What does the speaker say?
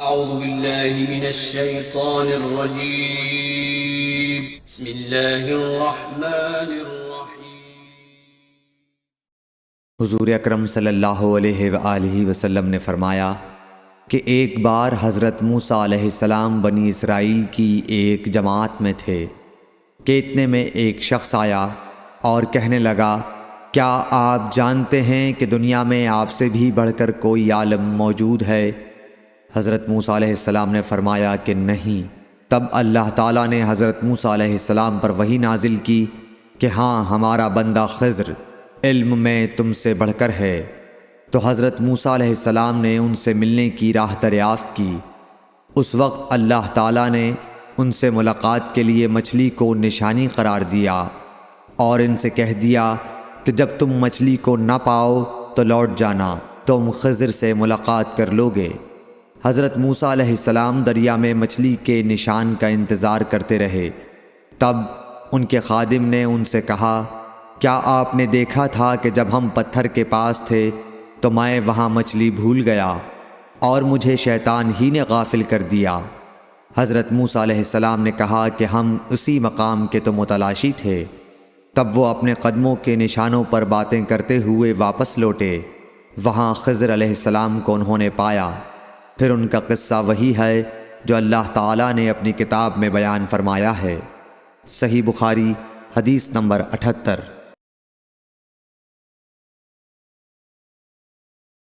أعوذ بالله من الشيطان الرجيم. بسم الله الرحمن الرحيم. حضور اکرم صلی اللہ علیہ وآلہ وسلم نے فرمایا کہ ایک بار حضرت موسیٰ علیہ السلام بنی اسرائیل کی ایک جماعت میں تھے کہ اتنے میں ایک شخص آیا اور کہنے لگا، کیا آپ جانتے ہیں کہ دنیا میں آپ سے بھی بڑھ کر کوئی عالم موجود ہے؟ حضرت موسیٰ علیہ السلام نے فرمایا کہ نہیں۔ تب اللہ تعالیٰ نے حضرت موسیٰ علیہ السلام پر وحی نازل کی کہ ہاں، ہمارا بندہ خضر علم میں تم سے بڑھ کر ہے۔ تو حضرت موسیٰ علیہ السلام نے ان سے ملنے کی راہ دریافت کی۔ اس وقت اللہ تعالیٰ نے ان سے ملاقات کے لیے مچھلی کو نشانی قرار دیا اور ان سے کہہ دیا کہ جب تم مچھلی کو نہ پاؤ تو لوٹ جانا، تم خضر سے ملاقات کر لوگے۔ حضرت موسیٰ علیہ السلام دریا میں مچھلی کے نشان کا انتظار کرتے رہے۔ تب ان کے خادم نے ان سے کہا، کیا آپ نے دیکھا تھا کہ جب ہم پتھر کے پاس تھے تو میں وہاں مچھلی بھول گیا اور مجھے شیطان ہی نے غافل کر دیا؟ حضرت موسیٰ علیہ السلام نے کہا کہ ہم اسی مقام کے تو متلاشی تھے۔ تب وہ اپنے قدموں کے نشانوں پر باتیں کرتے ہوئے واپس لوٹے۔ وہاں خضر علیہ السلام کو انہوں نے پایا۔ پھر ان کا قصہ وہی ہے جو اللہ تعالیٰ نے اپنی کتاب میں بیان فرمایا ہے۔ صحیح بخاری حدیث نمبر 78۔